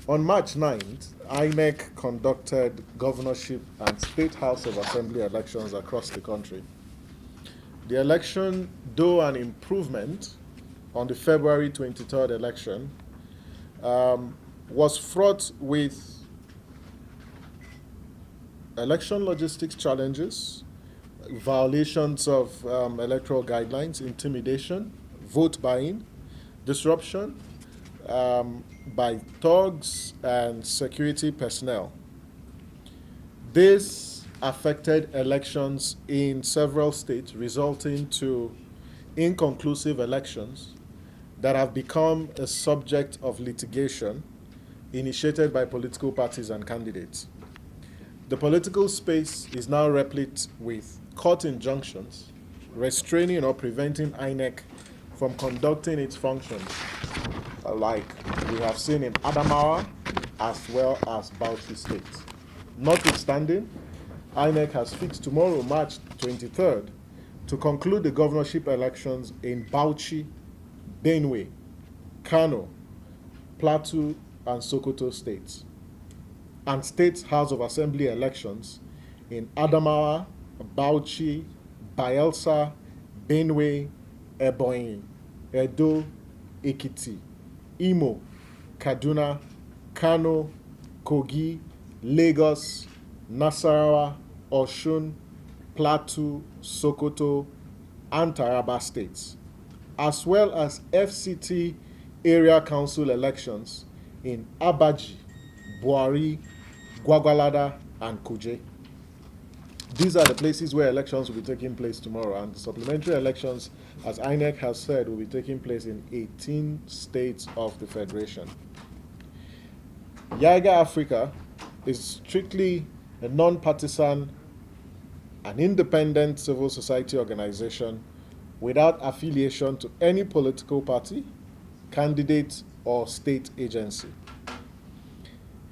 On March 9th, INEC conducted governorship and state House of Assembly elections across the country. The election, though an improvement on the February 23rd election, was fraught with election logistics challenges, violations of electoral guidelines, intimidation, vote buying, disruption by thugs and security personnel. This affected elections in several states, resulting to inconclusive elections that have become a subject of litigation initiated by political parties and candidates. The political space is now replete with court injunctions restraining or preventing INEC from conducting its functions, like we have seen in Adamawa as well as Bauchi State. Notwithstanding, INEC has fixed tomorrow, March 23rd, to conclude the governorship elections in Bauchi, Benue, Kano, Plateau, and Sokoto states, and state House of Assembly elections in Adamawa, Bauchi, Bayelsa, Benue, Ebonyi, Edo, Ekiti, Imo, Kaduna, Kano, Kogi, Lagos, Nasarawa, Osun, Plateau, Sokoto, and Taraba states, as well as FCT area council elections in Abaji, Buari, Gwagwalada, and Kuje. These are the places where elections will be taking place tomorrow, and the supplementary elections, as INEC has said, will be taking place in 18 states of the Federation. YIAGA Africa is strictly a non-partisan and independent civil society organization without affiliation to any political party, candidate, or state agency.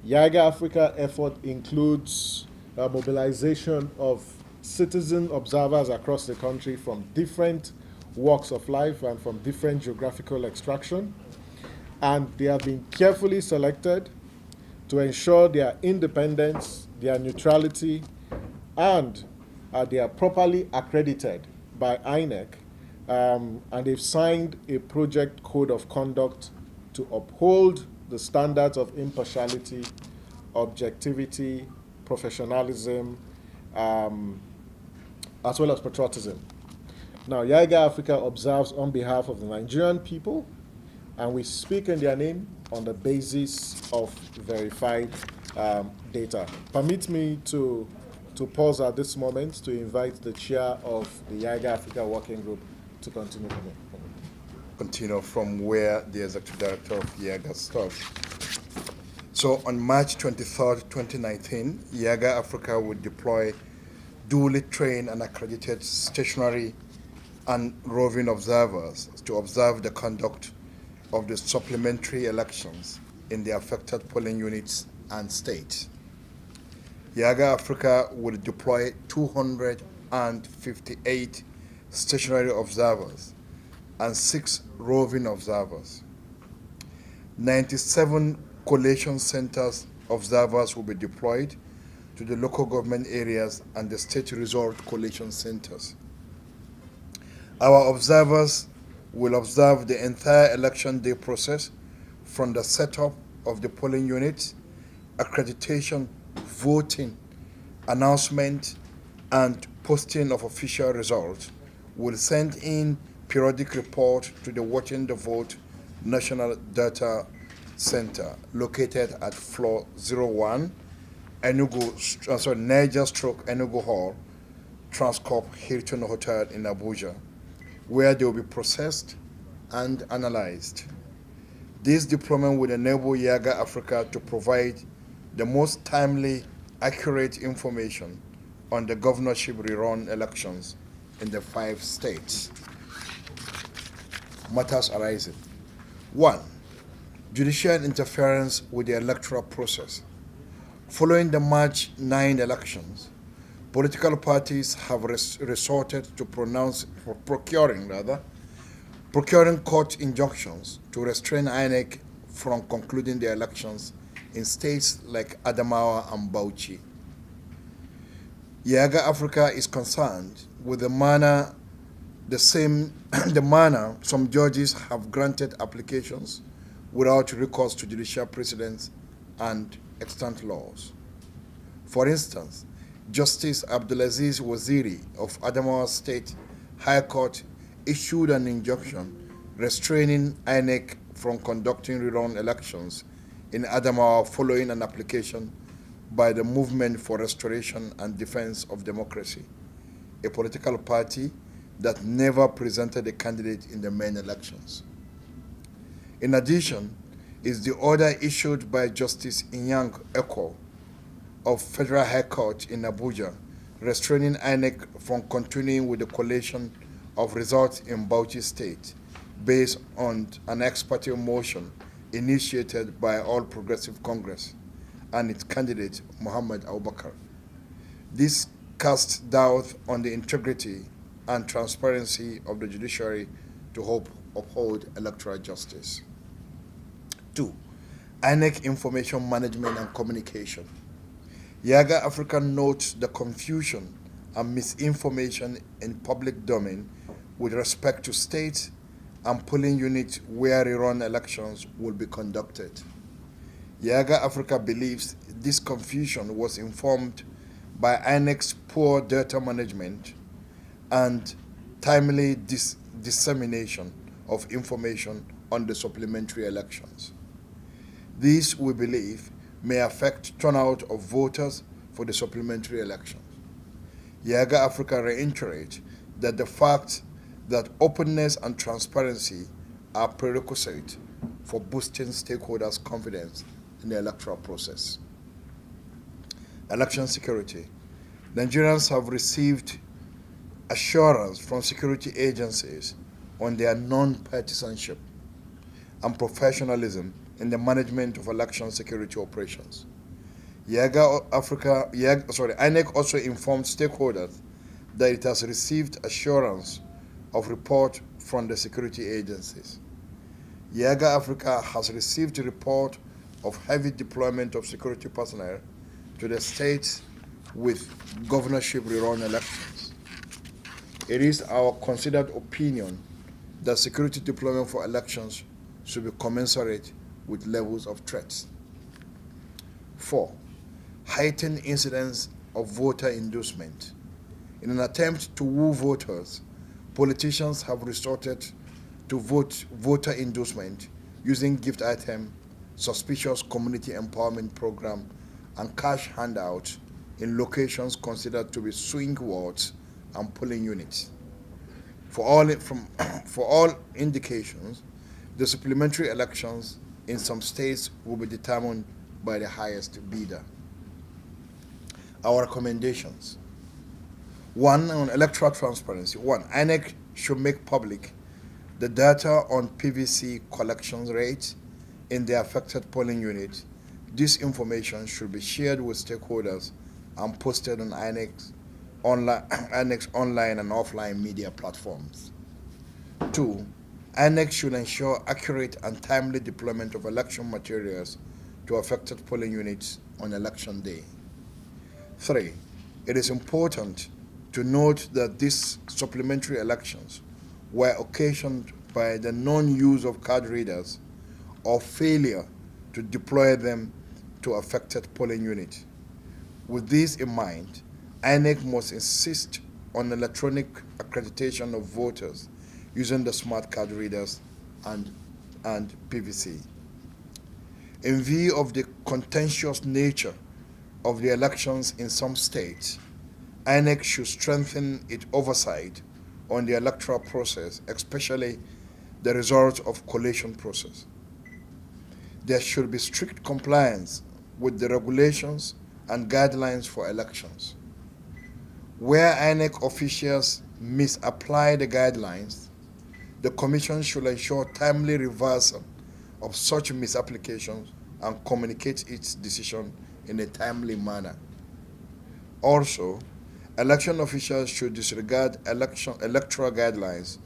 YIAGA Africa effort includes mobilization of citizen observers across the country from different walks of life and from different geographical extraction, and they have been carefully selected to ensure their independence, their neutrality, and they are properly accredited by INEC, and they've signed a project code of conduct to uphold the standards of impartiality, objectivity, professionalism, as well as patriotism. Now, YIAGA Africa observes on behalf of the Nigerian people, and we speak in their name on the basis of verified data. Permit me to pause at this moment to invite the chair of the YIAGA Africa Working Group to continue. Continue from where the executive director of YIAGA stopped. So on March 23rd, 2019, YIAGA Africa would deploy duly trained and accredited stationary and roving observers to observe the conduct of the supplementary elections in the affected polling units and states. YIAGA Africa will deploy 258 stationary observers and 6 roving observers. 97 collation centers observers will be deployed to the local government areas and the state resort collation centers. Our observers will observe the entire election day process from the setup of the polling units, accreditation, voting, announcement, and posting of official results. Will send in periodic report to the Watching the Vote National Data Center located at floor 01, Niger/Enugu Hall, Transcorp Hilton Hotel in Abuja, where they will be processed and analyzed. This deployment will enable YIAGA Africa to provide the most timely, accurate information on the governorship rerun elections in the 5 states. Matters arising. 1. Judicial interference with the electoral process. Following the March 9 elections, political parties have resorted to procuring court injunctions to restrain INEC from concluding the elections in states like Adamawa and Bauchi. YIAGA Africa is concerned with the manner the manner some judges have granted applications without recourse to judicial precedents and extant laws. For instance, Justice Abdulaziz Waziri of Adamawa State High Court issued an injunction restraining INEC from conducting rerun elections in Adamawa following an application by the Movement for Restoration and Defense of Democracy, a political party that never presented a candidate in the main elections. In addition, is the order issued by Justice Inyang Eko of Federal High Court in Abuja, restraining INEC from continuing with the collation of results in Bauchi State based on an ex parte motion initiated by All Progressive Congress and its candidate Muhammad Abubakar. This casts doubt on the integrity and transparency of the judiciary to uphold electoral justice. 2. INEC Information Management and Communication. YIAGA Africa notes the confusion and misinformation in public domain with respect to states and polling units where rerun elections will be conducted. YIAGA Africa believes this confusion was informed by INEC's poor data management and timely dissemination of information on the supplementary elections. This, we believe, may affect turnout of voters for the supplementary elections. YIAGA Africa reiterates that the fact that openness and transparency are prerequisite for boosting stakeholders' confidence in the electoral process. Election security. Nigerians have received assurance from security agencies on their non-partisanship and professionalism in the management of election security operations. INEC also informed stakeholders that it has received assurance of report from the security agencies. YIAGA Africa has received a report of heavy deployment of security personnel to the states with governorship rerun elections. It is our considered opinion that security deployment for elections should be commensurate with levels of threats. 4. Heightened incidence of voter inducement. In an attempt to woo voters, politicians have resorted to voter inducement using gift item, suspicious community empowerment program, and cash handouts in locations considered to be swing wards and polling units. For all indications, the supplementary elections in some states will be determined by the highest bidder. Our recommendations. 1. On electoral transparency. 1. INEC should make public the data on PVC collection rates in the affected polling unit. This information should be shared with stakeholders and posted on INEC's online and offline media platforms. 2. INEC should ensure accurate and timely deployment of election materials to affected polling units on election day. 3. It is important to note that these supplementary elections were occasioned by the non-use of card readers or failure to deploy them to affected polling units. With this in mind, INEC must insist on electronic accreditation of voters using the smart card readers and PVC. In view of the contentious nature of the elections in some states, INEC should strengthen its oversight on the electoral process, especially the results of collation process. There should be strict compliance with the regulations and guidelines for elections. Where INEC officials misapply the guidelines, the Commission should ensure timely reversal of such misapplications and communicate its decision in a timely manner. Also, election officials should disregard electoral guidelines.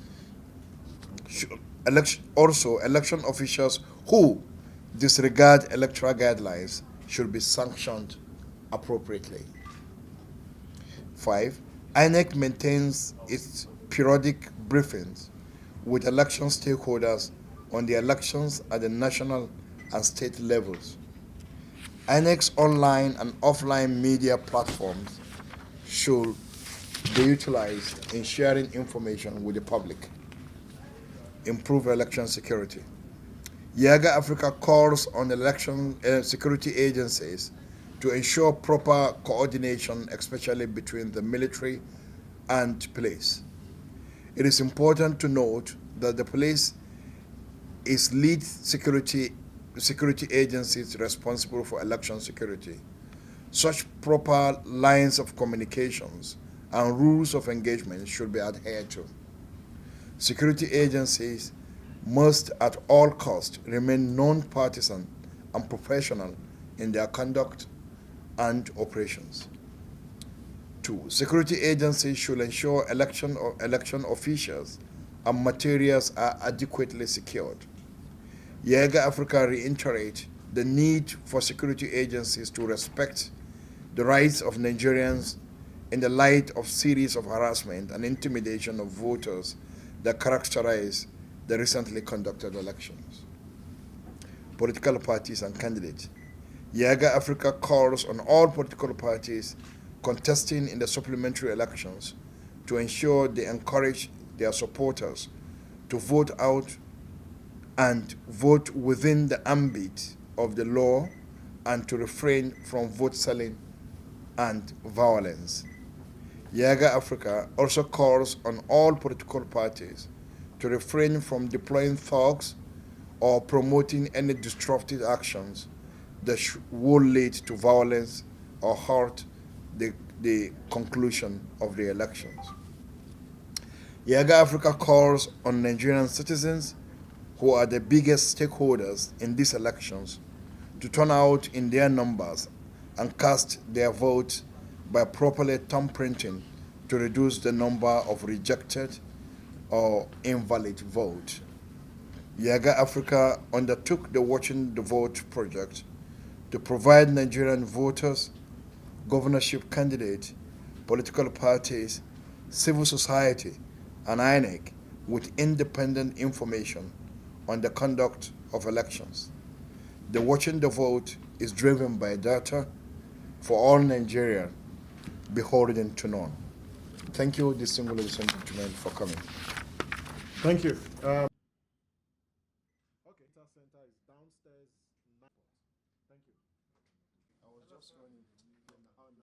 Election officials who disregard electoral guidelines should be sanctioned appropriately. 5. INEC maintains its periodic briefings with election stakeholders on the elections at the national and state levels. INEC's online and offline media platforms should be utilized in sharing information with the public. Improve election security. YIAGA Africa calls on election security agencies to ensure proper coordination, especially between the military and police. It is important to note that the police is lead security agencies responsible for election security. Such proper lines of communications and rules of engagement should be adhered to. Security agencies must at all costs remain non-partisan and professional in their conduct and operations. 2. Security agencies should ensure election officials and materials are adequately secured. YIAGA Africa reiterates the need for security agencies to respect the rights of Nigerians in the light of series of harassment and intimidation of voters that characterize the recently conducted elections. Political parties and candidates. YIAGA Africa calls on all political parties contesting in the supplementary elections to ensure they encourage their supporters to vote out and vote within the ambit of the law and to refrain from vote selling and violence. YIAGA Africa also calls on all political parties to refrain from deploying thugs or promoting any disruptive actions that will lead to violence or hurt the conclusion of the elections. YIAGA Africa calls on Nigerian citizens who are the biggest stakeholders in these elections to turn out in their numbers and cast their vote by properly thumbprinting to reduce the number of rejected or invalid votes. YIAGA Africa undertook the Watching the Vote project to provide Nigerian voters, governorship candidates, political parties, civil society, and INEC with independent information on the conduct of elections. The Watching the Vote is driven by data for all Nigerians beholden to none. Thank you, distinguished gentlemen, for coming. Thank you. Okay, Center is downstairs. Thank you. I was just running.